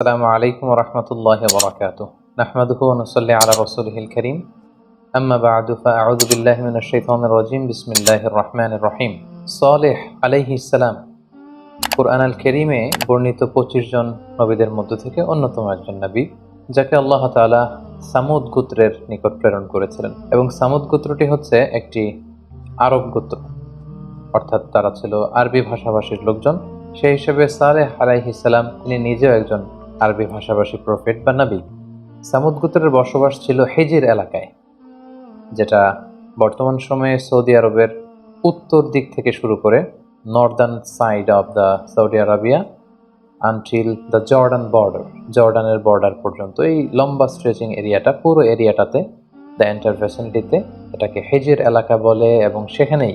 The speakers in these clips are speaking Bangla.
আসসালামু আলাইকুম ওয়া রাহমাতুল্লাহি ওয়া বারাকাতুহু। নাহমাদুহু ওয়া নুসাল্লি আলা রাসূলিহিল কারীম। আম্মা বা'দু ফাআউযু বিল্লাহি মিনাশ শাইতানির রাজীম। বিসমিল্লাহির রাহমানির রাহিম। সালেহ আলাইহিস সালাম কুরআন আল কারীমে বর্ণিত 25 জন নবীদের মধ্য থেকে অন্যতম একজন নবী, যাকে আল্লাহ তাআলা সামুদ গোত্রের নিকট প্রেরণ করেছিলেন। এবং সামুদ গোত্রটি হচ্ছে একটি আরব গোত্র, অর্থাৎ তারা ছিল আরবি ভাষাভাষীর লোকজন। সেই হিসেবে সালেহ আলাইহিস সালাম তিনি নিজেও একজন আরবি ভাষাভাষী প্রফেট বা নবী। সামুদ গোত্রের বসবাস ছিল হিজির এলাকায়, যেটা বর্তমান সময়ে সৌদি আরবের উত্তর দিক থেকে শুরু করে Northern side of the Saudi Arabia until the Jordan border, জর্ডানের বর্ডার পর্যন্ত এই লম্বা স্ট্রেচিং এরিয়াটা, পুরো এরিয়াটাতে, দ্য এন্টার ভেসিনিটিতে এটাকে হিজির এলাকা বলে। এবং সেখানেই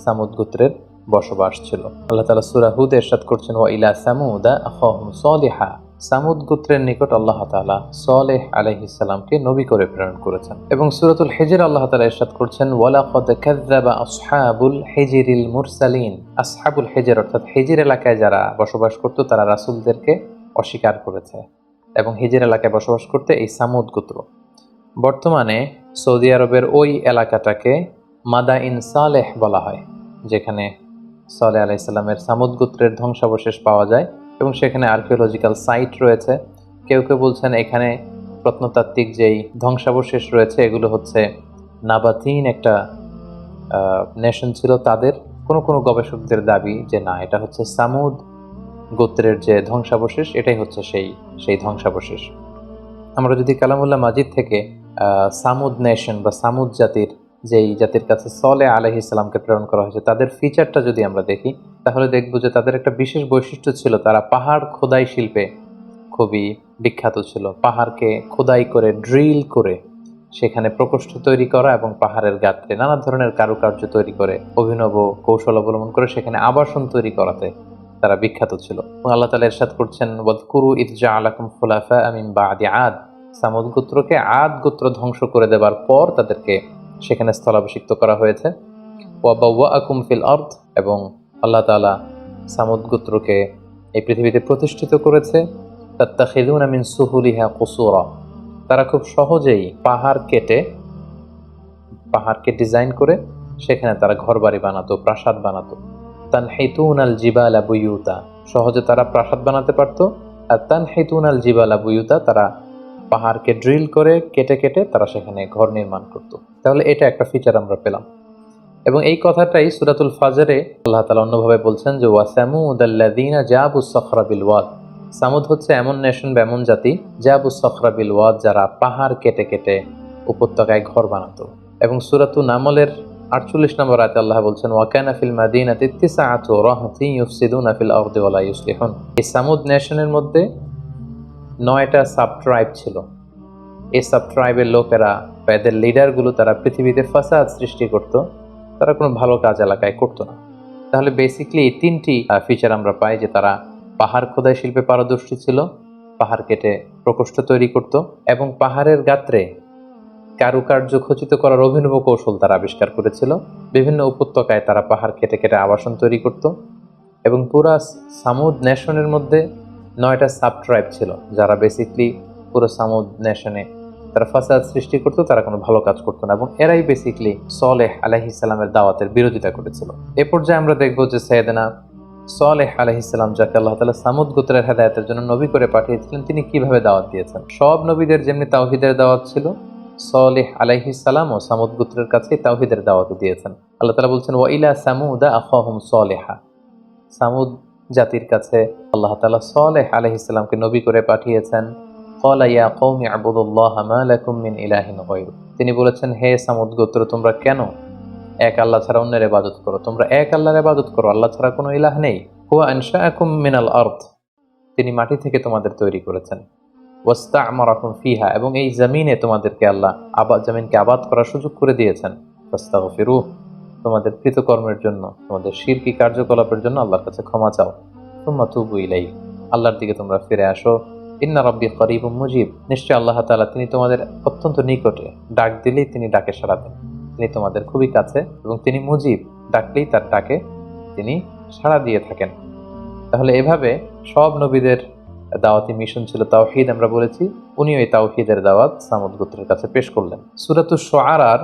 সামুদ গোত্রের বসবাস ছিল। আল্লাহ তাআলা সূরা হুদ ইরশাদ করছেন, ওয়া ইলা সামুদা আখাহুম সালিহা। সামুদ গোত্রের নিকট আল্লাহ তাআলা সালেহ আলাইহিস সালামকে নবী করে প্রেরণ করেছেন। এবং সূরাতুল হিজর আল্লাহ তাআলা ইরশাদ করছেন, ওয়ালাকাদ কাযযাবা আসহাবুল হিজরিল মুরসালিন। আসহাবুল হিজর অর্থাৎ হিজর এলাকায় যারা বসবাস করত তারা রাসূলদেরকে অস্বীকার করেছে। এবং হিজর এলাকায় বসবাস করতে এই সামুদ গোত্র। বর্তমানে সৌদি আরবের ওই এলাকাটাকে মাদাইন সালেহ বলা হয়, যেখানে সালেহ আলাইহিস সালামের সামুদ গোত্রের ধ্বংসাবশেষ পাওয়া যায় এবং সেখানে আর্কিওলজিক্যাল সাইট রয়েছে। কেউ কেউ বলছেন এখানে প্রত্নতাত্ত্বিক যেই ধ্বংসাবশেষ রয়েছে এগুলো হচ্ছে নাবাতিন একটা নেশন ছিল তাদের। কোনো কোনো গবেষকদের দাবি যে না, এটা হচ্ছে সামুদ গোত্রের যে ধ্বংসাবশেষ, এটাই হচ্ছে সেই ধ্বংসাবশেষ। আমরা যদি কালামুল্লাহ মাজিদ থেকে সামুদ নেশন বা সামুদ জাতির, যেই জাতির কাছে সালেহ আলাইহিস সালামকে প্রেরণ করা হয়েছে, তাদের ফিচারটা যদি আমরা দেখি তাহলে দেখব যে তাদের একটা বিশেষ বৈশিষ্ট্য ছিল, তারা পাহাড় খোদাই শিল্পে খুবই বিখ্যাত ছিল। পাহাড়কে খোদাই করে, ড্রিল করে সেখানে প্রকোষ্ঠ তৈরি করা এবং পাহাড়ের গাত্রে নানা ধরনের কারুকার্য তৈরি করে, অভিনব কৌশল অবলম্বন করে সেখানে আবাসন তৈরি করাতে তারা বিখ্যাত ছিল। এবং আল্লাহ তাআলা ইরশাদ করছেন, ওয়াযকুরু ইয জাআলাকুম খুলাফা মিন বা'দি আদ। সামুদ গোত্রকে আদ গোত্র ধ্বংস করে দেবার পর তাদেরকে সেখানে স্থলাভিষিক্ত করা হয়েছে। ওয়া বাওয়াআকুম ফিল আরদ, এবং আল্লাহ তাআলা সামুদ গোত্রকে এই পৃথিবীতে প্রতিষ্ঠিত করেছে। তাত্তাখিযুনা মিন সুহুলিহা কুসুরা, তারা খুব সহজেই পাহাড়কে ডিজাইন করে সেখানে তারা ঘরবাড়ি বানাতো, প্রাসাদ বানাতো। তানহিতুনাল জিবালা বুয়ুতা, সহজে তারা প্রাসাদ বানাতে পারতো। আর তানহিতুনাল জিবালা বুয়ুতা, তারা পাহাড়কে ড্রিল করে কেটে কেটে তারা সেখানে ঘর নির্মাণ করত। তাহলে এটা একটা ফিচার আমরা পেলাম। এবং এই কথাটাই সূরাতুল ফাজরে আল্লাহ তাআলা অন্যভাবে বলছেন যে ওয়া সামুদাল্লাযীনা জাবুস সখরা বিল ওয়াদ। সামুদ হচ্ছে এমন নেশন বা এমন জাতি, জাবুস সখরা বিল ওয়াদ, যারা পাহাড় কেটে কেটে উপত্যকায় ঘর বানাতো। এবং সূরাতুন নামলের 48 নম্বর আয়াতে আল্লাহ বলছেন, ওয়া কানা ফিল মাদিনাতি তিসআতু রাহতিন ইউফসিদুনা ফিল আরদি ওয়া লা ইউসলিহুন। এই সামুদ নেশনের মধ্যে 9টা সাব ট্রাইব ছিল। এই সাব ট্রাইবের লোকেরা বা এদের লিডারগুলো তারা পৃথিবীতে ফাসাদ সৃষ্টি করত, তারা কোনো ভালো কাজ এলাকায় করতো না। তাহলে বেসিকলি এই 3টি ফিচার আমরা পাই, যে তারা পাহাড় খোদাই শিল্পে পারদর্শী ছিল, পাহাড় কেটে প্রকোষ্ঠ তৈরি করত, এবং পাহাড়ের গাত্রে কারুকার্য খচিত করার অভিনব কৌশল তারা আবিষ্কার করেছিল। বিভিন্ন উপত্যকায় তারা পাহাড় কেটে কেটে আবাসন তৈরি করত। এবং পুরা সামুদ নেশনের মধ্যে 9টা সাব ট্রাইব ছিল, যারা বেসিকলি পুরো সামুদ নেশনে তারা ফাসাদ সৃষ্টি করতো, তারা কোনো ভালো কাজ করতো না। এবং এরাই বেসিকলি সালেহ আলাইহিস সালামের দাওয়াতের বিরোধিতা করেছিল। এ পর্যায়ে আমরা দেখব যে সাইয়েদনা সালেহ আলাইহিস সালাম, যাকে আল্লাহ তাআলা সামুদ গোত্রের হেদায়েতের জন্য নবী করে পাঠিয়েছিলেন, তিনি কিভাবে দাওয়াত দিয়েছেন। সব নবীদের যেমনি তাওহীদের দাওয়াত ছিল, সালেহ আলাইহিস সালাম ও সামুদ গোত্রের কাছে তাওহীদের দাওয়াত দিয়েছেন। আল্লাহ তাআলা বলছেন, ওয়া ইলা সামুদা আখাহুম সালিহা। সামুদ জাতির কাছে আল্লাহ তাআলা সালেহ আলাইহিস সালামকে নবী করে পাঠিয়েছেন। ক্বালা ইয়া কওমি আবুদুল্লাহা মা লাকুম মিন ইলাহিন গায়রু। তিনি বলেছেন, হে সামুদ গোত্র, তোমরা কেন এক আল্লাহ ছাড়া অন্যের ইবাদত করো? তোমরা এক আল্লাহর ইবাদত করো, আল্লাহ ছাড়া কোনো ইলাহ নেই। হুয়া আনশাআকুম মিনাল আরদ, তিনি মাটি থেকে তোমাদের তৈরি করেছেন। ওয়াস্তা'মারাকুম ফিহা, এবং এই জমিনে তোমাদেরকে আল্লাহ জমিনকে আবাদ করার সুযোগ করে দিয়েছেন। ফাস্তাগফিরুহ, তোমাদের কৃতকর্মের জন্য, তোমাদের শিরকি কার্যকলাপের জন্য আল্লাহর কাছে ক্ষমা চাও। সুম্মা তুবু ইলাইহি, আল্লাহর দিকে তোমরা ফিরে আসো। ইন্না রাব্বি করিবুম মুজিব, নিশ্চয় আল্লাহ তাআলা তিনি তোমাদের অত্যন্ত নিকটে, ডাক দিলেই তিনি ডাকে সাড়া দেন। তিনি তোমাদের খুবই কাছে এবং তিনি মুজিব, ডাকলেই তার ডাকে তিনি সাড়া দিয়ে থাকেন। তাহলে এভাবে সব নবীদের দাওয়াতি মিশন ছিল তাওহীদ, আমরা বলেছি উনি ওই তাওহীদের দাওয়াত সামুদ গোত্রের কাছে পেশ করলেন। সূরাতুশ শুআরার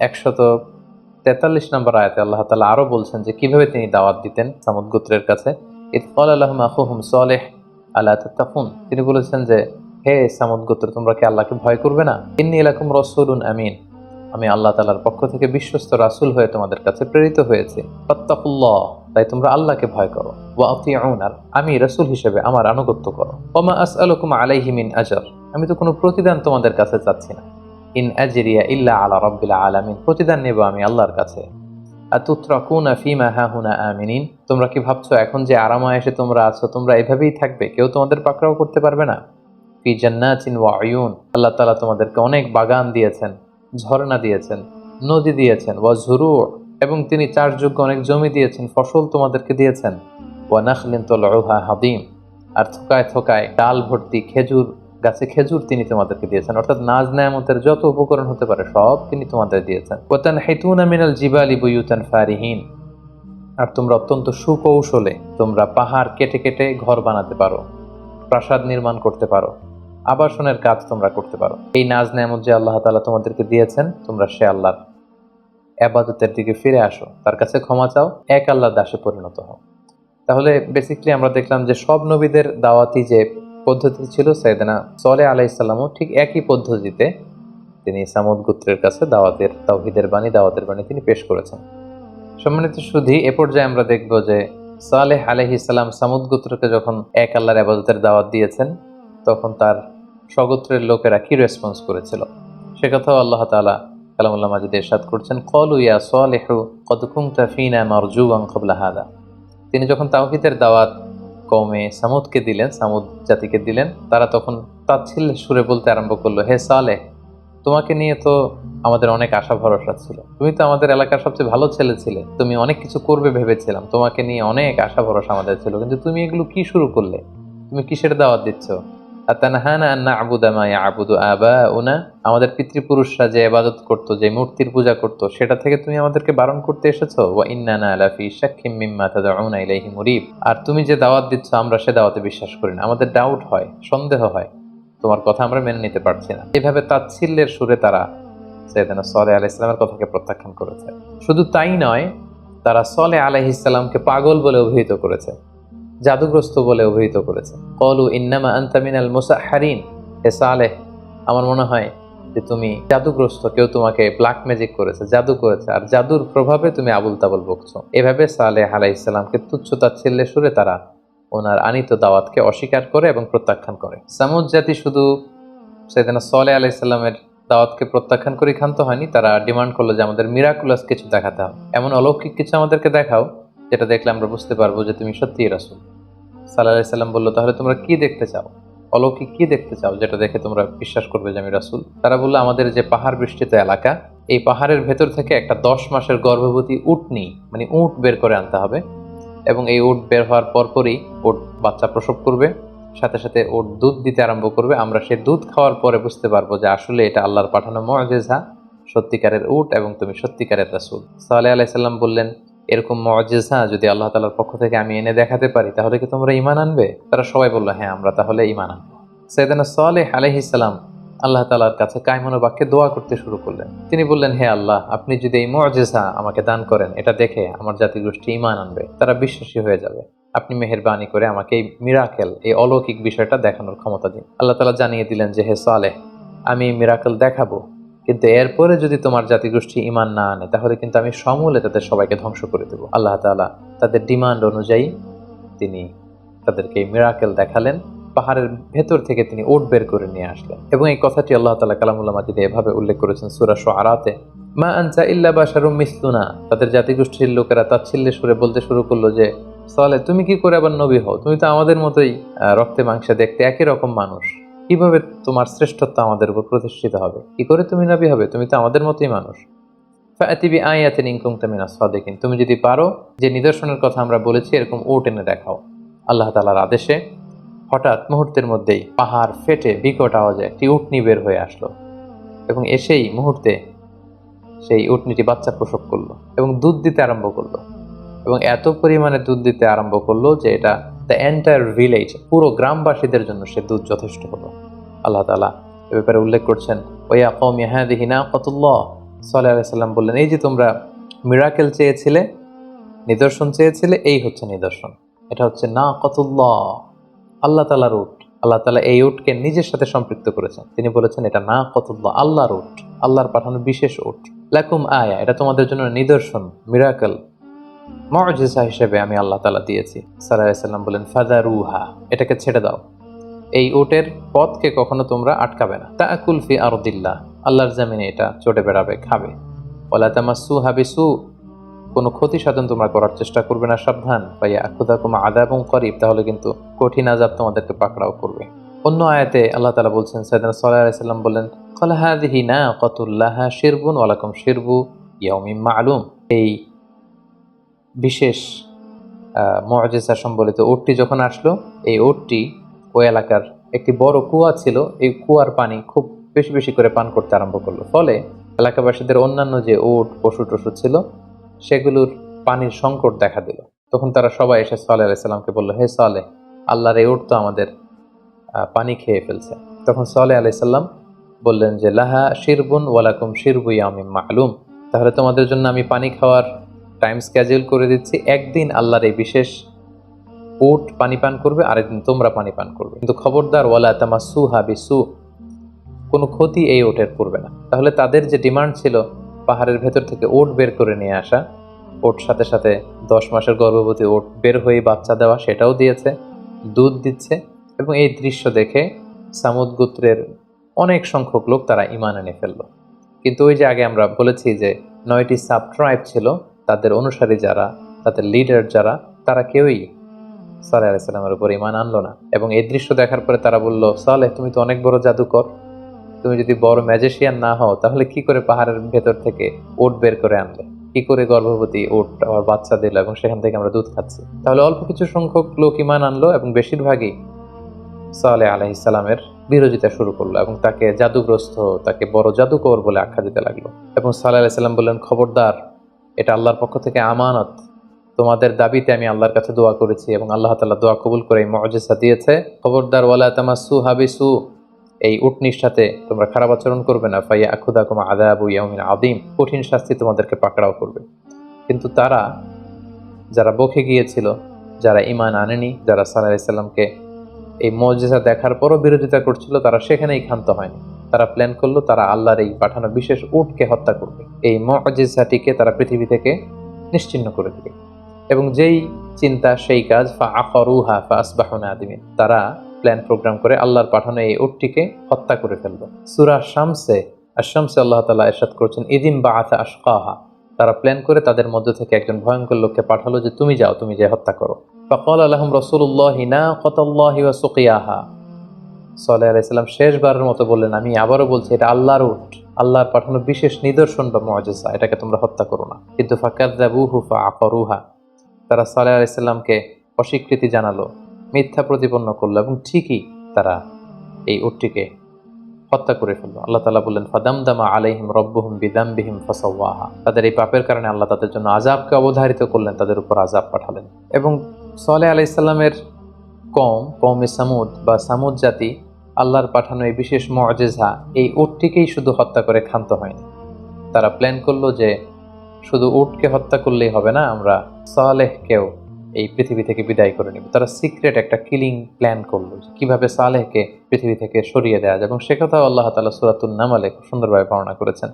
143 নম্বর আয়াতে আল্লাহ তাআলা আরো বলছেন যে কিভাবে তিনি দাওয়াত দিতেন সামুদ গোত্রের কাছে। ইয ক্বালা লাহুম আখুহুম সালেহ আলা তাত্তাকুন, তিনি বলেছেন যে হে সামুদ গোত্র, তোমরা কি আল্লাহকে ভয় করবে না? ইন্নী লাকুম রাসূলুন আমিন, আমি আল্লাহ তাআলার পক্ষ থেকে বিশ্বস্ত রাসূল হয়ে তোমাদের কাছে প্রেরিত হয়েছি। ফাত্তাকুল্লাহ, তাই তোমরা আল্লাহকে ভয় করো। ওয়া আতিউন, আর আমি রাসূল হিসেবে আমার আনুগত্য করো। ওয়া মা আসআলুকুম আলাইহি মিন আজর, আমি তো কোনো প্রতিদান তোমাদের কাছে চাচ্ছি না। ইন আজরিয়া ইল্লা আলা রাব্বিল আলামিন, প্রতিদান নেব আমি আল্লাহর কাছে। আতুতরাকুনা ফিমা হাহুনা আমিনিন, তোমরা কি ভাবছো এখন যে আরামায়েশে তোমরা আছো তোমরা এভাবেই থাকবে, কেউ তোমাদের পাকড়াও করতে পারবে না? ফি জান্নাতিন ওয়া আয়ুন, আল্লাহ তাআলা তোমাদেরকে অনেক বাগান দিয়েছেন, ঝর্ণা দিয়েছেন, নদী দিয়েছেন। ওয়া জুরু, এবং তিনি চাষযোগ্য অনেক জমি দিয়েছেন, ফসল তোমাদেরকে দিয়েছেন। ওয়া নাখলিন তালউহা হাদিম, আর থোকায় থোকায় ডাল ভর্তি খেজুর গাছে খেজুর তিনি তোমাদেরকে দিয়েছেন। অর্থাৎ নাজ নেয়ামতের যত উপকরণ হতে পারে সব তিনি তোমাদের দিয়েছেন। ওয়া তানহিতুনা মিনাল জিবালি বুয়ুতান ফারিহিন, আর তোমরা অত্যন্ত সুকৌশলে তোমরা পাহাড় কেটে কেটে ঘর বানাতে পারো, প্রাসাদ নির্মাণ করতে পারো, আবাসনের কাজ তোমরা করতে পারো। এই নাজ নেয়ামত যে আল্লাহ তাআলা তোমাদেরকে দিয়েছেন, তোমরা সে আল্লাহর ইবাদতের দিকে ফিরে আসো, তার কাছে ক্ষমা চাও, এক আল্লাহর দাসে পরিণত হও। তাহলে বেসিক্যালি আমরা দেখলাম যে সব নবীদের দাওয়াতি যে পদ্ধতি ছিল, সাইয়েদনা সালেহ আলাইহিস সালামও ঠিক একই পদ্ধতিতে তিনি সামুদ গোত্রের কাছে তাওহীদের দাওয়াতের বাণী তিনি পেশ করেছেন। সম্মানিত সুধী, এ পর্যায়ে আমরা দেখব যে সালেহ আলাইহিস সালাম সামুদ গোত্রকে যখন এক আল্লাহর ইবাদতের দাওয়াত দিয়েছেন, তখন তার স্বগোত্রের লোকেরা কি রেসপন্স করেছিল সে কথাও আল্লাহ তাআলা কালামুল্লাহ মাজিদে ইরশাদ করছেন। ক্বালু ইয়া সালিহু ক্বাদ কুনতা ফীনা মারজুওয়ান ক্বাবলা হাদা, তিনি যখন তাওহীদের দাওয়াত কওমে সামুদকে দিলেন, সামুদ জাতিকে দিলেন, তারা তখন তাচ্ছিল্যের সুরে বলতে আরম্ভ করলো, হে সালেহ, তোমাকে নিয়ে তো আমাদের অনেক আশা ভরসা ছিল, তুমি তো আমাদের এলাকার সবচেয়ে ভালো ছেলে ছিলে, তুমি অনেক কিছু করবে ভেবেছিলাম, তোমাকে নিয়ে অনেক আশা ভরসা আমাদের ছিল, কিন্তু তুমি এগুলো কি শুরু করলে? তুমি কিসের দাওয়াত দিচ্ছ? আতানহানা আন না'বুদা মা ইয়া'বুদু আবাউনা, আমাদের পিতৃপুরুষরা যে ইবাদত করত, যে মূর্তির পূজা করত, সেটা থেকে তুমি আমাদেরকে বারণ করতে এসেছো। ওয়া ইন্নানা লাফি শাক্কিম মিম্মা তাদউনা ইলাইহি মুরিব, আর তুমি যে দাওয়াত দিচ্ছ আমরা সে দাওয়াতে বিশ্বাস করি না, আমাদের ডাউট হয়, সন্দেহ হয়, তোমার কথা আমরা মেনে নিতে পারছি না। এভাবে তাচ্ছিল্যের সুরে তারা সাইয়েদনা সালেহ আলাইহিস সালামের কথাকে প্রত্যাখ্যান করেছে। শুধু তাই নয়, তারা সালেহ আলাইহিস সালামকে পাগল বলে অভিহিত করেছে, জাদুগ্রস্ত বলে অভিহিত করেছে। ক্বালু ইন্নামা আনতা মিনাল মুসাহহারিন, হে সালেহ, আমার মনে হয় যে তুমি জাদুগ্রস্ত, কেউ তোমাকে ব্ল্যাক ম্যাজিক করেছে, জাদু করেছে, আর জাদুর প্রভাবে তুমি আবুল তাবুল বকছো। এভাবে সালেহ আলাইহিস সালামকে তুচ্ছ তাচ্ছিল্যের সুরে তারা ওনার আনিত দাওয়াতকে অস্বীকার করে এবং প্রত্যাখ্যান করে। সামুদ জাতি শুধু সাইয়েদনা সালেহ আলাইহিস সালামের দাওয়াতকে প্রত্যাখ্যান করে ক্ষান্ত হয়নি, তারা ডিমান্ড করলো যে আমাদের মিরাকুলাস কিছু দেখাতে হবে, এমন অলৌকিক কিছু আমাদেরকে দেখাও যেটা দেখলে আমরা বুঝতে পারবো যে তুমি সত্যিই রাসূল। সাল্লাল্লাহু আলাইহি সাল্লাম বলল, তাহলে তোমরা কি দেখতে চাও, অলৌকিক কি দেখতে চাও যেটা দেখে তোমরা বিশ্বাস করবে যে আমি রাসূল? তারা বলল, আমাদের যে পাহাড় বেষ্টিত এলাকা, এই পাহাড়ের ভেতর থেকে একটা 10 মাসের গর্ভবতী উটনি, মানে উট বের করে আনতে হবে, এবং এই উট বের হওয়ার পরপরই উট বাচ্চা প্রসব করবে, সাথে সাথে উট দুধ দিতে আরম্ভ করবে। আমরা সেই দুধ খাওয়ার পরে বুঝতে পারবো যে আসলে এটা আল্লাহর পাঠানো মুআজিজা, সত্যিকারের উট, এবং তুমি সত্যিকারের রাসূল। সালেহ আলাইহিস সালাম বললেন, এরকম মুআজিজা যদি আল্লাহ তাআলার পক্ষ থেকে আমি এনে দেখাতে পারি, তাহলে কি তোমরা ঈমান আনবে? তারা সবাই বলল, হ্যাঁ, আমরা তাহলে ঈমান আনবো। সাইয়েদনা সালেহ আলাইহিস সালাম আল্লাহ তাআলার কাছে কায়মনো বাক্যে দোয়া করতে শুরু করলেন। তিনি বললেন, হে আল্লাহ, আপনি যদি এই মুআজিজা আমাকে দান করেন, এটা দেখে আমার জাতিগোষ্ঠী ঈমান আনবে, তারা বিশ্বাসী হয়ে যাবে, আপনি মেহেরবানি করে আমাকে এই মিরাকেল, এই অলৌকিক বিষয়টা দেখানোর ক্ষমতা দিন। আল্লাহ তাআলা জানিয়ে দিলেন যে, হে সালেহ, আমি এই মিরাকেল দেখাবো, কিন্তু এরপরে যদি তোমার জাতিগোষ্ঠী ঈমান না আনে, তাহলে কিন্তু আমি সমূলে তাদের সবাইকে ধ্বংস করে দেব। আল্লাহ তাআলা তাদের ডিমান্ড অনুযায়ী তিনি তাদেরকে এই মিরাকেল দেখালেন, পাহাড়ের ভেতর থেকে তিনি উট বের করে নিয়ে আসলেন। এবং এই কথাটি আল্লাহ তাআলা কালামুল্লাহ মাজিদে এভাবে উল্লেখ করেছেন সূরা শুআরাতে, মা আনতা ইল্লা বাশারুম মিসলুনা, তাদের জাতিগোষ্ঠীর লোকেরা তাচ্ছিল্যের সুরে বলতে শুরু করলো যে, সালেহ, তুমি কি করে আবার নবী হও? তুমি তো আমাদের মতোই রক্তে মাংসে দেখতে একই রকম মানুষ, কিভাবে তোমার শ্রেষ্ঠত্ব আমাদের উপর প্রতিষ্ঠিত হবে? কি করে তুমি নবী হবে? তুমি তো আমাদের মতোই মানুষ। ফাআতি বিআয়াতিন ইন কুনতা মিনাস সাদিকিন, তুমি যদি পারো যে নিদর্শনের কথা আমরা বলেছি এরকম উট এনে দেখাও। আল্লাহ তাআলার আদেশে হঠাৎ মুহূর্তের মধ্যেই পাহাড় ফেটে বিকট আওয়াজে একটি উটনি বের হয়ে আসলো, এবং এসেই মুহূর্তে সেই উটনিটি বাচ্চা প্রসব করলো এবং দুধ দিতে আরম্ভ করলো, এবং এত পরিমাণে দুধ দিতে আরম্ভ করলো যে এটা দ্য এন্টায়ার ভিলেজ, পুরো গ্রামবাসীদের জন্য সে দুধ যথেষ্ট হলো। আল্লাহ তাআলা এ ব্যাপারে উল্লেখ করছেন, ওয়া কওমি হাযিহি নাকাতুল্লাহ, সালেহ আলাইহিস সালাম বললেন, এই যে তোমরা মিরাকেল চেয়েছিলে, নিদর্শন চেয়েছিলে, এই হচ্ছে নিদর্শন। এটা হচ্ছে নাকাতুল্লাহ, আল্লাহ তাআলার উট। আল্লাহ তাআলা এই উটকে নিজের সাথে সম্পৃক্ত করেছেন। তিনি বলেছেন এটা নাকাতুল্লাহ, আল্লাহর উট, আল্লাহর পাঠানো বিশেষ উট। লাকুম আয়া, এটা তোমাদের জন্য নিদর্শন, মিরাকেল, মুজিজা হিসেবে আমি আল্লাহ তাআলা দিয়েছি। সাল্লাল্লাহু আলাইহি সাল্লাম বলেন, ফাদারুহা, এটাকে ছেড়ে দাও। এই উটের পথকে কখনো তোমরা আটকাবে না। তাকুল ফি আরদিল্লাহ, আল্লাহর জমিনে এটা চটে বেড়াবে, খাবে। ওয়ালা তামাসসুহা বিসু, কোনো ক্ষতি সাধন তোমরা করার চেষ্টা করবে না, সাবধান। ফায়াখুযাকুম আযাবুন করিব, তাহলে কিন্তু কঠিন আযাব তোমাদেরকে পাকড়াও করবে। অন্য আয়াতে আল্লাহ তাআলা বলছেন, সাইয়েদনা সাল্লাল্লাহু আলাইহি সাল্লাম বললেন, ক্বালা হাযিহি নাকাতুল লাহা শিরবুন ওয়া লাকুম শিরবু ইয়াউমিন মা'লুম। এই বিশেষ মুজিজা সম্বলিত উটটি যখন আসলো, এই উটটি ওই এলাকার একটি বড় কুয়া ছিল, এই কুয়ার পানি খুব বেশি বেশি করে পান করতে আরম্ভ করলো। ফলে এলাকাবাসীদের অন্যান্য যে উট পশু টশু ছিল সেগুলোর পানির সংকট দেখা দিল। তখন তারা সবাই এসে সালেহ আলাইহিস সালামকে বলল, হে সালেহ, আল্লাহর এই উট তো আমাদের পানি খেয়ে ফেলছে। তখন সালেহ আলাইহিস সালাম বললেন যে, লাহা শিরবুন ওয়া লাকুম শিরবু ইয়াউমিন মা'লুম, তাহলে তোমাদের জন্য আমি পানি খাওয়ার টাইম স্কেজুল করে দিচ্ছি। একদিন আল্লাহর এই বিশেষ উট পানি পান করবে, আরেকদিন তোমরা পানি পান করবে, কিন্তু খবরদার ওয়ালা তামাসসুহা বিসু, কোনো ক্ষতি এই উটের করবে না। তাহলে তাদের যে ডিমান্ড ছিল পাহাড়ের ভেতর থেকে উট বের করে নিয়ে আসা, উট সাথে সাথে 10 মাসের গর্ভবতী উট বের হয়ে বাচ্চা দেওয়া, সেটাও দিয়েছে, দুধ দিচ্ছে। এবং এই দৃশ্য দেখে সামুদ গোত্রের অনেক সংখ্যক লোক তারা ঈমান এনে ফেললো। কিন্তু ওই যে আগে আমরা বলেছি যে 9টি সাব ট্রাইব ছিল, তাদের অনুসারী যারা, তাদের লিডার যারা, তারা কেউই সালেহ আলাইহিস সালামের উপর ঈমান আনলো না। এবং এই দৃশ্য দেখার পরে তারা বলল, সালেহ, তুমি তো অনেক বড় জাদুকর, তুমি যদি বড় ম্যাজিশিয়ান না হও তাহলে কি করে পাহাড়ের ভেতর থেকে উট বের করে আনলে, কি করে গর্ভবতী উট আবার বাচ্চা দিল এবং সেখান থেকে আমরা দুধ খাচ্ছি। তাহলে অল্প কিছু সংখ্যক লোক ঈমান আনলো এবং বেশিরভাগই সালেহ আলাইহিস সালামের বিরোধিতা শুরু করলো এবং তাকে জাদুগ্রস্ত, তাকে বড় জাদুকর বলে আখ্যা দিতে লাগলো। এবং সালেহ আলাইহিস সালাম বললেন, খবরদার, এটা আল্লাহর পক্ষ থেকে আমানত, তোমাদের দাবিতে আমি আল্লাহর কাছে দোয়া করেছি এবং আল্লাহ তাআলা দোয়া কবুল করে এই মুজিজা দিয়েছে। খবরদার, ওয়ালা তামাসসুহা বিসু, এই উটনির সাথে তোমরা খারাপ আচরণ করবে না। ফায়াখুযাকুম আযাবু ইয়াউমিন আযীম, কঠিন শাস্তি তোমাদেরকে পাকড়াও করবে। কিন্তু তারা, যারা বকে গিয়েছিল, যারা ঈমান আনেনি, যারা সালেহ আলাইহিস সালামকে এই মুজিজা দেখার পরও বিরোধিতা করছিল, তারা সেখানেই ক্ষান্ত হয়নি। তারা প্ল্যান করলো তারা আল্লাহর এই পাঠানো বিশেষ উটকে হত্যা করবে, এই মুজিজাটিকে তারা পৃথিবী থেকে নিশ্চিহ্ন করে দেবে। এবং যেই চিন্তা সেই কাজ, ফাআকারুহা ফাআসবাহু নাদিমিন, তারা প্ল্যান প্রোগ্রাম করে আল্লাহর পাঠানো এই উটটিকে হত্যা করে ফেললো। সূরা শামসে আল্লাহ তাআলা ইরশাদ করেছেন, ইযিম বাআসা আশকাহা, তারা প্ল্যান করে তাদের মধ্য থেকে একজন ভয়ঙ্কর লোককে পাঠালো যে তুমি যাও, তুমি যে হত্যা করো। ফাকালা লাহুম রাসূলুল্লাহি নাকাতাল্লাহি ওয়া সুকিয়াহা, সালেহ আলাইহিস সালাম শেষবারের মতো বললেন, আমি আবারও বলছি, এটা আল্লাহর উট, আল্লাহর পাঠানো বিশেষ নিদর্শন বা মুজিজা, এটাকে তোমরা হত্যা করো না। কিন্তু ফাকাযযাবুহু ফাআকারুহা, তারা সালেহ আলাইহিস সালামকে অস্বীকৃতি জানালো, মিথ্যা প্রতিপন্ন করলো এবং ঠিকই তারা এই উটটিকে হত্যা করে ফেললো। আল্লাহ তাআলা বললেন, ফাদামদামা আলাইহিম রাব্বুহুম বিযামবিহিম ফাসাওয়াহা, তাদের এই পাপের কারণে আল্লাহ তাদের জন্য আযাবকে অবধারিত করলেন, তাদের উপর আযাব পাঠালেন। এবং সালেহ আলাইহিস সালামের কওমে সামুদ বা সামুদ জাতি আল্লাহর পাঠানো এই বিশেষ মুজিজা, এই উটটিকেই শুধু হত্যা করে ক্ষান্ত হয়নি। তারা প্ল্যান করলো যে শুধু উটকে হত্যা করলেই হবে না, আমরা সালেহকেও এই পৃথিবী থেকে বিদায় করে নিব। তারা সিক্রেট একটা কিলিং প্ল্যান করলো, কিভাবে সালেহকে পৃথিবী থেকে সরিয়ে দেওয়া যায়। এবং সে কথাও আল্লাহ তাআলা সূরাতুন নামলে খুব সুন্দরভাবে বর্ণনা করেছেন।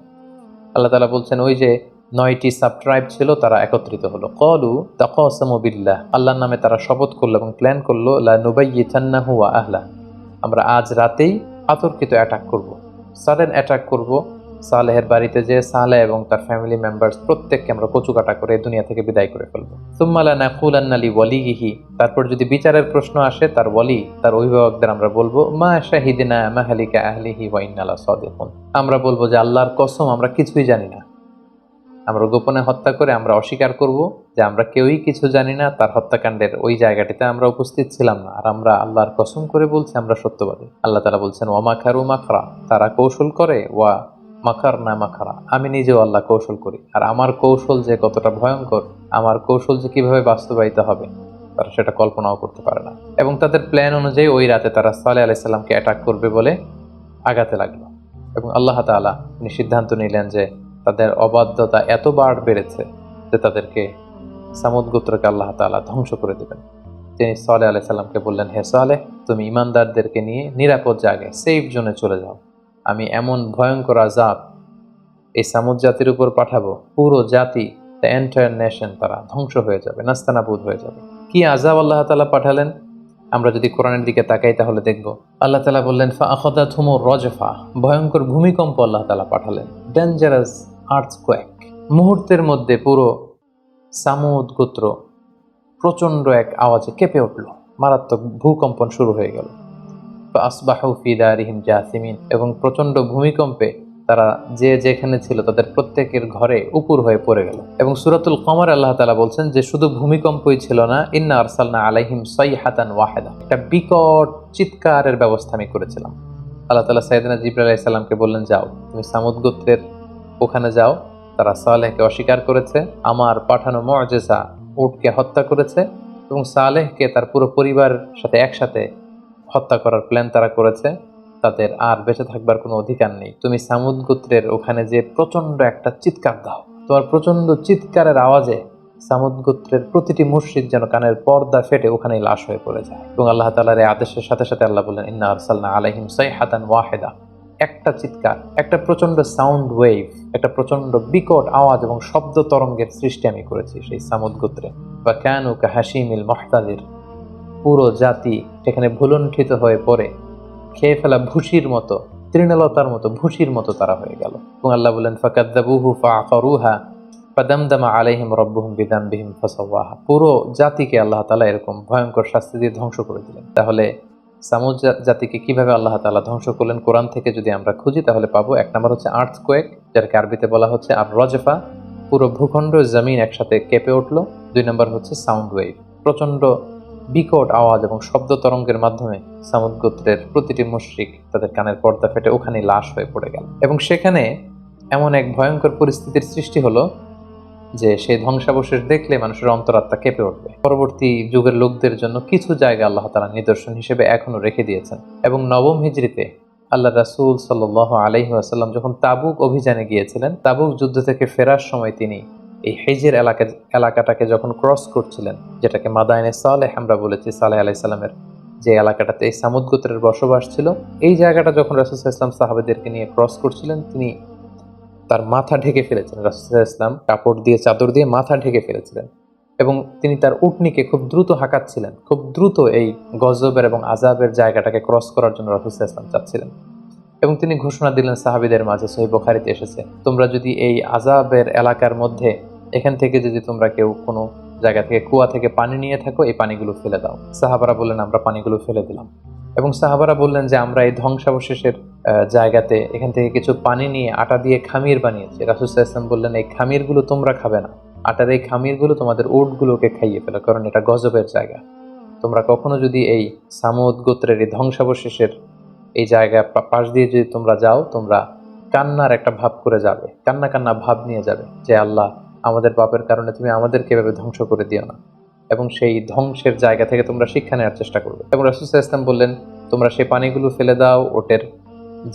আল্লাহ তাআলা বলছেন, ওই যে 9টি সাব ট্রাইব ছিল, তারা একত্রিত হলো। ক্বালু তাকাসামু বিল্লাহ, আল্লাহর নামে তারা শপথ করলো এবং প্ল্যান করলো, লা নুবাইয়িতান্নাহু ওয়া আহলা, আমরা আজ রাতেই আতর্কিত অ্যাটাক করব, সাডেন অ্যাটাক করব সালেহের বাড়িতে, যে সালেহ এবং তার ফ্যামিলি মেম্বার্স প্রত্যেককে আমরা কচুকাটা করে দুনিয়া থেকে বিদায় করে ফেলবো। সুম্মা লানাকুলান্না লিওয়ালিহি, তারপর যদি বিচারের প্রশ্ন আসে তার ওয়ালি, তার অভিভাবকদের আমরা বলবো, মা শাহিদনা মাহালিকা আহলিহি ওয়া ইন্না লাসাদিকুন, আমরা বলবো যে আল্লাহর কসম আমরা কিছুই জানি না। আমরা গোপনে হত্যা করে আমরা অস্বীকার করব যে আমরা কেউই কিছু জানি না, তার হত্যাকাণ্ডের ওই জায়গাটিতে আমরা উপস্থিত ছিলাম না, আর আমরা আল্লাহর কসম করে বলছি আমরা সত্যবাদী। আল্লাহ তাআলা বলছেন, ওয়া মাকারু মাকরা, তারা কৌশল করে, ওয়া মাকারনা মাকরা, আমি নিজেও আল্লাহ কৌশল করি, আর আমার কৌশল যে কতটা ভয়ঙ্কর, আমার কৌশল যে কিভাবে বাস্তবায়িত হবে তারা সেটা কল্পনাও করতে পারে না। এবং তাদের প্ল্যান অনুযায়ী ওই রাতে তারা সালেহ আলাইহিস সালামকে অ্যাটাক করবে বলে আগাতে লাগলো। এবং আল্লাহ তাআলা তিনি সিদ্ধান্ত নিলেন যে তাদের অবাধ্যতা এতবার বেড়েছে যে তাদেরকে সামুদ গোত্রকে আল্লাহ তাআলা ধ্বংস করে দেবেন। তিনি সালেহ আলাইহিস সালামকে বললেন, হে সালেহ, তুমি ইমানদারদেরকে নিয়ে নিরাপদ জায়গায় সেফ জোনে চলে যাও। আমি এমন ভয়ঙ্কর আযাব এই সামুদ জাতির উপর পাঠাবো, পুরো জাতি, দ্য এন্টায়ার নেশন, তারা ধ্বংস হয়ে যাবে, নাস্তানাবুদ হয়ে যাবে। কি আযাব আল্লাহ তাআলা পাঠালেন আমরা যদি কোরআনের দিকে তাকাই তাহলে দেখব। আল্লাহ তাআলা বললেন, ফাআখাযাতহুমুর রাজফা, ভয়ঙ্কর ভূমিকম্প আল্লাহ তাআলা পাঠালেন, ডেঞ্জারাস আর্থকোয়েক। মুহূর্তের মধ্যে পুরো সামুদ গোত্র প্রচন্ড এক আওয়াজে কেঁপে উঠল, মারাত্মক ভূকম্পন শুরু হয়ে গেল। ফাআসবাহু ফি দারিহিম জাসিমিন, এবং প্রচন্ড ভূমিকম্পে তারা যে যেখানে ছিল তাদের প্রত্যেকের ঘরে উপুর হয়ে পড়ে গেল। এবং সূরাতুল কমর আল্লাহ তাআলা বলছেন যে শুধু ভূমিকম্পই ছিল না, ইন্না আরসালনা আলাইহিম সাইহাতান ওয়াহিদা, একটা বিকট চিৎকারের ব্যবস্থা আমি করেছিলাম। আল্লাহ তাআলা সাইয়েদনা জিবরাইল আলাইহিস সালামকে বললেন, যাও তুমি সামুদ গোত্রের ওখানে যাও, তারা সালেহকে অস্বীকার করেছে, আমার পাঠানো মুআজিজা উটকে হত্যা করেছে এবং সালেহকে তার পুরো পরিবারের সাথে একসাথে হত্যা করার প্ল্যান তারা করেছে। তাদের আর বেঁচে থাকবার কোনো অধিকার নেই। তুমি সামুদ গোত্রের ওখানে যে প্রচন্ড একটা চিৎকার দাও, তোমার প্রচন্ড চিৎকারের আওয়াজে সামুদ গোত্রের প্রতিটি মুশরিক যেন কানের পর্দা ফেটে ওখানেই লাশ হয়ে পড়ে যায়। এবং আল্লাহ তাআলার এই আদেশের সাথে সাথে আল্লাহ বললেন, ইন্না আরসালনা আলাইহিম সাইহাতান ওয়াহিদা, একটা চিৎকার, একটা প্রচন্ড সাউন্ড ওয়েভ, একটা প্রচন্ড বিকট আওয়াজ এবং শব্দ তরঙ্গের সৃষ্টি আমি করেছি সেই সামুদ গোত্রে। বা কানু কাহাশিমিল মুহতাদির, পুরো জাতি সেখানে ভুলুণ্ঠিত হয়ে পড়ে খেয়ে ফেলা ভুসির মতো, তৃণলতার মতো ভুসির মতো তারা হয়ে গেল। এবং আল্লাহ বললেন, ফাকাযযাবুহু ফাআকারুহা ফাদামদামা আলাইহিম রাব্বুহুম বিযামবিহিম ফাসাওয়াহা, পুরো জাতিকে আল্লাহ তাআলা এরকম ভয়ঙ্কর শাস্তি দিয়ে ধ্বংস করে দিলেন। তাহলে সামুদ জাতিকে কিভাবে আল্লাহ তাআলা ধ্বংস করলেন কোরআন থেকে যদি আমরা খুঁজি তাহলে পাবো, এক নম্বর হচ্ছে আর্থকোয়েক, যাকে আরবিতে বলা হচ্ছে আর রজফা, পুরো ভূখণ্ড জমিন একসাথে কেঁপে উঠলো। দুই নম্বর হচ্ছে সাউন্ড ওয়েভ, প্রচন্ড বিকট আওয়াজ এবং শব্দ তরঙ্গের মাধ্যমে সামুদ গোত্রের প্রতিটি মুশরিক তাদের কানের পর্দা ফেটে ওখানে লাশ হয়ে পড়ে গেল। এবং সেখানে এমন এক ভয়ঙ্কর পরিস্থিতির সৃষ্টি হলো যে সেই ধ্বংসাবশেষ দেখলে মানুষের অন্তরাত্মা কেঁপে উঠবে। পরবর্তী যুগের লোকদের জন্য কিছু জায়গা আল্লাহ তাআলা নিদর্শন হিসেবে এখনো রেখে দিয়েছেন। এবং নবম হিজরিতে আল্লাহ রাসূল সাল্লাল্লাহু আলাইহি ওয়াসাল্লাম যখন তাবুক অভিযানে গিয়েছিলেন, তাবুক যুদ্ধ থেকে ফেরার সময় তিনি এই হিজর এলাকাটাকে যখন ক্রস করছিলেন, যেটাকে মাদায়েনে সালেহ আমরা বলেছি, সালেহ আলাইহিস সালামের যে এলাকাটাতে এই সামুদ গোত্রের বসবাস ছিল, এই জায়গাটা যখন রাসূল সাল্লাল্লাহু আলাইহি ওয়াসাল্লাম সাহাবাদেরকে নিয়ে ক্রস করছিলেন, তিনি তার মাথা ঢেকে ফেলেছিলেন। রাসূল সাল্লাল্লাহু আলাইহি ওয়াসাল্লাম কাপড় দিয়ে, চাদর দিয়ে মাথা ঢেকে ফেলেছিলেন এবং তিনি তার উটনিকে খুব দ্রুত হাঁকাচ্ছিলেন, খুব দ্রুত এই গজবের এবং আযাবের জায়গাটাকে ক্রস করার জন্য রাসূল সাল্লাল্লাহু আলাইহি ওয়াসাল্লাম চাচ্ছিলেন। এবং তিনি ঘোষণা দিলেন সাহাবীদের মাঝে, সহিহ বুখারীতে এসেছে, তোমরা যদি এই আযাবের এলাকার মধ্যে এখান থেকে যদি তোমরা কেউ কোনো জায়গা থেকে কুয়া থেকে পানি নিয়ে থাকো, এই পানিগুলো ফেলে দাও। সাহাবারা বললেন, আমরা পানিগুলো ফেলে দিলাম। এবং সাহাবারা বললেন যে আমরা এই ধ্বংসাবশেষের জায়গাতে এখান থেকে কিছু পানি নিয়ে আটা দিয়ে খামির বানিয়েছি। রাসূল সাল্লাল্লাহু আলাইহি ওয়াসাল্লাম বললেন, এই খামিরগুলো তোমরা খাবে না, আটার এই খামিরগুলো তোমাদের উটগুলোকে খাইয়ে ফেলো, কারণ এটা গজবের জায়গা। তোমরা কখনো যদি এই সামুদ গোত্রের এই ধ্বংসাবশেষের এই জায়গা পাশ দিয়ে যদি তোমরা যাও, তোমরা কান্নার একটা ভাব করে যাবে, কান্না কান্না ভাব নিয়ে যাবে যে আল্লাহ, আমাদের পাপের কারণে তুমি আমাদেরকে এভাবে ধ্বংস করে দিও না। এবং সেই ধ্বংসের জায়গা থেকে তোমরা শিক্ষা নেওয়ার চেষ্টা করবে। এবং রাসূল সাল্লাল্লাহু আলাইহি ওয়াসাল্লাম বললেন, তোমরা সেই পানিগুলো ফেলে দাও, ওটের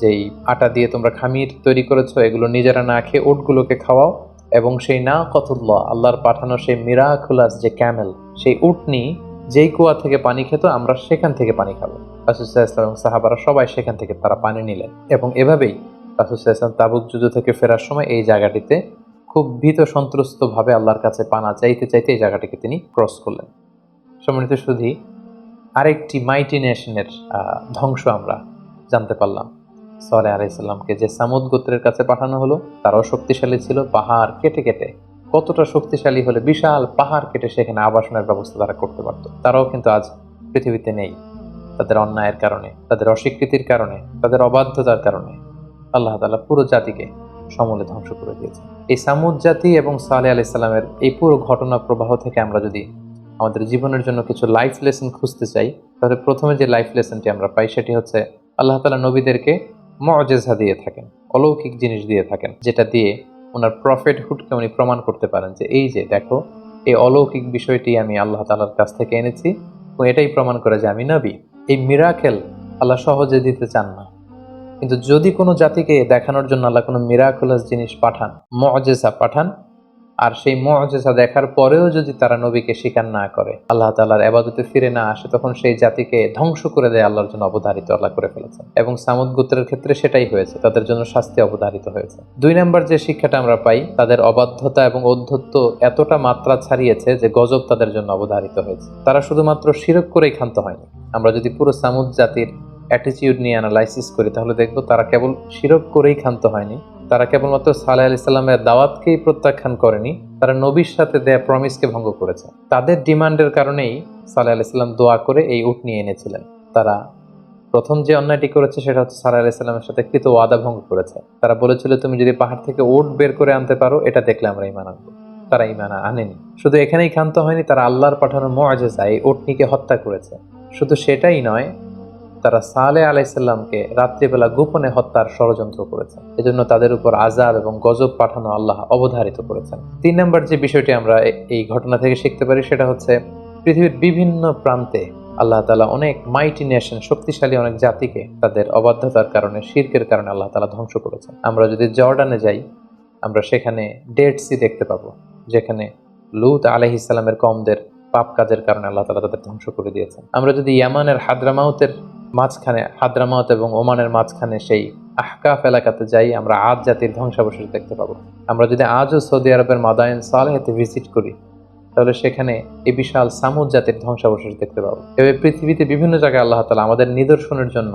যেই আটা দিয়ে তোমরা খামির তৈরি করেছো এগুলো নিজেরা না খেয়ে উটগুলোকে খাওয়াও। এবং সেই নাকাতুল্লাহ, আল্লাহর পাঠানো সেই মিরাকুলাস যে ক্যামেল, সেই উটনি যেই কুয়া থেকে পানি খেত, আমরা সেখান থেকে পানি খাবো। রাসূল সাল্লাল্লাহু আলাইহি ওয়াসাল্লাম এবং সাহাবারা সবাই সেখান থেকে তারা পানি নিলেন। এবং এভাবেই রাসূল সাল্লাল্লাহু আলাইহি ওয়াসাল্লাম তাবুক যুদ্ধ থেকে ফেরার সময় এই জায়গাটিতে খুব ভীত সন্ত্রস্ত ভাবে আল্লাহর কাছে পানা চাইতে চাইতে এই জায়গাটিকে তিনি ক্রস করলেন। সম্মানিত সুধী, আরেকটি মাইটি নেশনের ধ্বংস আমরা জানতে পারলাম। সালেহ আলাইহিস সালামকে যে সামুদ গোত্রের কাছে পাঠানো হলো, তারাও শক্তিশালী ছিল, পাহাড় কেটে কেটে, কতটা শক্তিশালী হলে বিশাল পাহাড় কেটে সেখানে আবাসনের ব্যবস্থা তারা করতে পারত। তারাও কিন্তু আজ পৃথিবীতে নেই, তাদের অন্যায়ের কারণে, তাদের অস্বীকৃতির কারণে, তাদের অবাধ্যতার কারণে আল্লাহ তাআলা পুরো জাতিকে সমূলে ধ্বংস করে দিয়েছে। এই সামুদ জাতি এবং সালেহ আলাইহিস সালামের এই পুরো ঘটনা প্রবাহ থেকে আমরা যদি আমাদের জীবনের জন্য কিছু লাইফ লেসন খুঁজতে চাই, তাহলে প্রথমে যে লাইফ লেসনটি আমরা পাই সেটি হচ্ছে, আল্লাহ তাআলা নবীদেরকে মুআজিজা দিয়ে থাকেন, অলৌকিক জিনিস দিয়ে থাকেন, যেটা দিয়ে ওনার প্রফেটহুডকে উনি প্রমাণ করতে পারেন যে এই যে দেখো, এই অলৌকিক বিষয়টি আমি আল্লাহ তাআলার কাছ থেকে এনেছি এবং এটাই প্রমাণ করে যে আমি নবী। এই মিরাকেল আল্লাহ সহজে দিতে চান না, কিন্তু যদি কোনো জাতিকে দেখানোর জন্য আল্লাহ কোনো মিরাকুলাস জিনিস পাঠান, মুআজিজা পাঠান, আর সেই মুআজিজা দেখার পরেও যদি তারা নবীকে স্বীকার না করে, আল্লাহ তাআলার ইবাদতে ফিরে না আসে, তখন সেই জাতিকে ধ্বংস করে দেয় আল্লাহর জন্য অবধারিত আল্লাহ করে ফেলেছেন। এবং সামুদ গোত্রের ক্ষেত্রে সেটাই হয়েছে, তাদের জন্য শাস্তি অবধারিত হয়েছে। 2 নম্বর যে শিক্ষাটা আমরা পাই, তাদের অবাধ্যতা এবং ঔদ্ধত্য এতটা মাত্রা ছাড়িয়েছে যে গজব তাদের জন্য অবধারিত হয়েছে। তারা শুধুমাত্র শিরক করেই ক্ষান্ত হয়নি। আমরা যদি পুরো সামুদ জাতির অ্যাটিটিউড নিয়ে অ্যানালাইসিস করি, তাহলে দেখব তারা কেবল শিরক করেই ক্ষান্ত হয়নি, তারা কেবলমাত্র সালেহ আলাইহিস সালামের দাওয়াতকেই প্রত্যাখ্যান করেনি, তারা নবীর সাথে দেয়া প্রমিসকে ভঙ্গ করেছে। তাদের ডিমান্ডের কারণেই সালেহ আলাইহিস সালাম দোয়া করে এই উট নিয়ে এনেছিলেন। তারা প্রথম যে অন্যায়টি করেছে সেটা হচ্ছে সালেহ আলাইহিস সালামের সাথে কৃত ওয়াদা ভঙ্গ করেছে। তারা বলেছিল, তুমি যদি পাহাড় থেকে উট বের করে আনতে পারো, এটা দেখলে আমরা ঈমান আনবো। তারা ঈমান আনেনি। শুধু এখানেই ক্ষান্ত হয়নি, তারা আল্লাহর পাঠানো মুআজিজা এই উটনিকে হত্যা করেছে। শুধু সেটাই নয়, তারা সালেহ আলাইহিস সালামকে রাত্রিবেলা গোপনে হত্যার ষড়যন্ত্র করেছে। এজন্য তাদের উপর আযাব এবং গজব পাঠানো আল্লাহ অবধারিত করেছেন। 3 নম্বর যে বিষয়টি আমরা এই ঘটনা থেকে শিখতে পারি সেটা হচ্ছে, পৃথিবীর বিভিন্ন প্রান্তে আল্লাহ তাআলা অনেক মাইটি নেশন, শক্তিশালী অনেক জাতিকে তাদের অবাধ্যতার কারণে, শিরকের কারণে আল্লাহ তাআলা ধ্বংস করেছেন। আমরা যদি জর্ডানে যাই, আমরা সেখানে ডেড সি দেখতে পাবো, যেখানে লূত আলাইহিস সালামের কওমদের পাপ কাজের কারণে আল্লাহ তাআলা তাদের ধ্বংস করে দিয়েছেন। আমরা যদি ইয়ামানের হাদ্রামাউতের মাঝখানে, হাদ্রামাউত এবং ওমানের মাঝখানে সেই আহকাফ এলাকাতে যাই, আমরা আদ জাতির ধ্বংসাবশেষ দেখতে পাবো। আমরা যদি আজও সৌদি আরবের মাদায়েন সালেহাতে ভিজিট করি, তাহলে সেখানে এই বিশাল সামুদ জাতির ধ্বংসাবশেষ দেখতে পাবো। এভাবে পৃথিবীতে বিভিন্ন জায়গায় আল্লাহ তাআলা আমাদের নিদর্শনের জন্য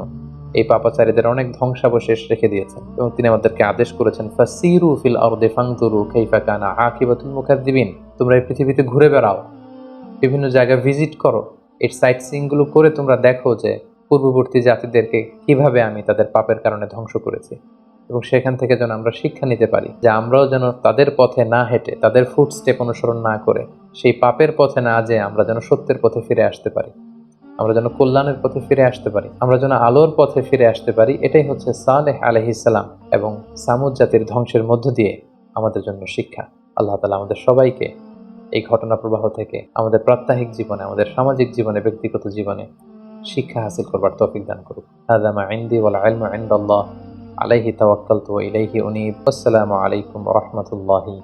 এই পাপাচারীদের অনেক ধ্বংসাবশেষ রেখে দিয়েছেন এবং তিনি আমাদেরকে আদেশ করেছেন, ফাসিরু ফিল আরদি ফানজুরু কাইফা কানা আকিবাতুল মুকাজ্জিবিন। তোমরা এই পৃথিবীতে ঘুরে বেড়াও, বিভিন্ন জায়গায় ভিজিট করো, এর সাইট সিইং গুলো করে তোমরা দেখো যে পূর্ববর্তী জাতিদেরকে কিভাবে আমি তাদের পাপের কারণে ধ্বংস করেছি, এবং সেখান থেকে যেন আমরা শিক্ষা নিতে পারি যে আমরাও যেন তাদের পথে না হেঁটে, তাদের ফুটস্টেপ অনুসরণ না করে, সেই পাপের পথে না যেয়ে আমরা যেন সত্যের পথে ফিরে আসতে পারি, আমরা যেন কল্যাণের পথে ফিরে আসতে পারি, আমরা যেন আলোর পথে ফিরে আসতে পারি। এটাই হচ্ছে সালেহ আলাইহিস সালাম এবং সামুদ জাতির ধ্বংসের মধ্য দিয়ে আমাদের জন্য শিক্ষা। আল্লাহ তাআলা আমাদের সবাইকে এই ঘটনা প্রবাহ থেকে আমাদের প্রাত্যহিক জীবনে, আমাদের সামাজিক জীবনে, ব্যক্তিগত জীবনে শিক্ষা হাসিল করবার তৌফিক দান করুক। হাযা মা ইনদি ওয়াল ইলমু ইনদাল্লাহ, আলাইহি তাওয়াক্কালতু ওয়া ইলাইহি উনীব। আসসালামু আলাইকুম ওয়া রাহমাতুল্লাহি